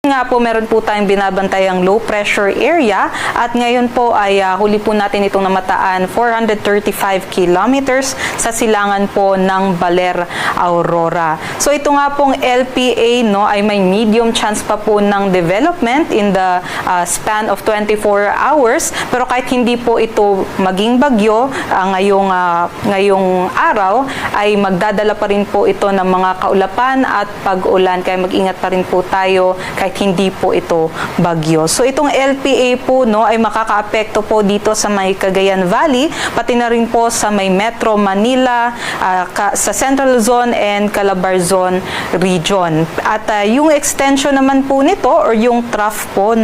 Nga po, meron po tayong binabantayang low pressure area at ngayon po ay huli po natin itong namataan 435 kilometers sa silangan po ng Baler, Aurora. So ito nga pong LPA ay may medium chance pa po ng development in the span of 24 hours, pero kahit hindi po ito maging bagyo ngayong araw ay magdadala pa rin po ito ng mga kaulapan at pag-ulan, kaya mag-ingat pa rin po tayo kahit hindi po ito bagyo. So itong LPA po ay makakaapekto po dito sa may Cagayan Valley, pati na rin po sa may Metro Manila, sa Central Zone and Calabar Zone region. At yung extension naman po nito or yung trough po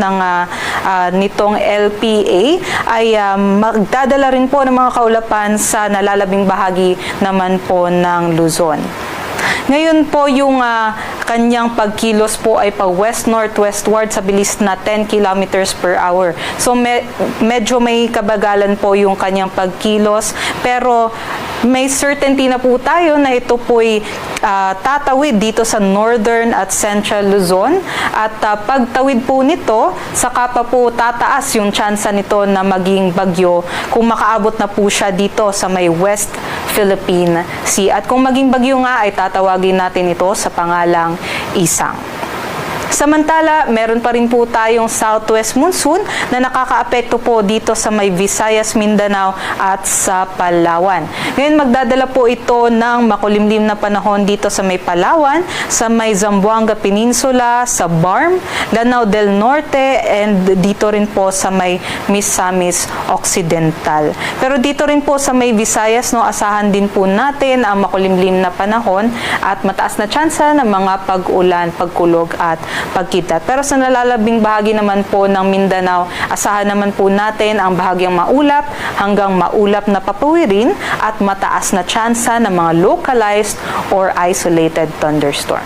nitong LPA ay magdadala rin po ng mga kaulapan sa nalalabing bahagi naman po ng Luzon. Ngayon po yung kanyang pagkilos po ay pa west-northwestward sa bilis na 10 kilometers per hour. So medyo may kabagalan po yung kanyang pagkilos, pero may certainty na po tayo na ito po'y tatawid dito sa northern at central Luzon, at pagtawid po nito, saka pa po tataas yung tsansa nito na maging bagyo kung makaabot na po siya dito sa may West Philippine Sea. At kung maging bagyo nga ay tatawagin natin ito sa pangalang Isang. Samantala, meron pa rin po tayong southwest monsoon na nakakaapekto po dito sa may Visayas, Mindanao at sa Palawan. Ngayon, magdadala po ito ng makulimlim na panahon dito sa may Palawan, sa may Zamboanga Peninsula, sa Barm, Lanao del Norte, and dito rin po sa may Misamis Occidental. Pero dito rin po sa may Visayas, asahan din po natin ang makulimlim na panahon at mataas na tsansa ng mga pag-ulan, pagkulog at pagkidlat. Pero sa nalalabing bahagi naman po ng Mindanao, asahan naman po natin ang bahagyang maulap hanggang maulap na papawirin at mataas na tsansa ng mga localized or isolated thunderstorm.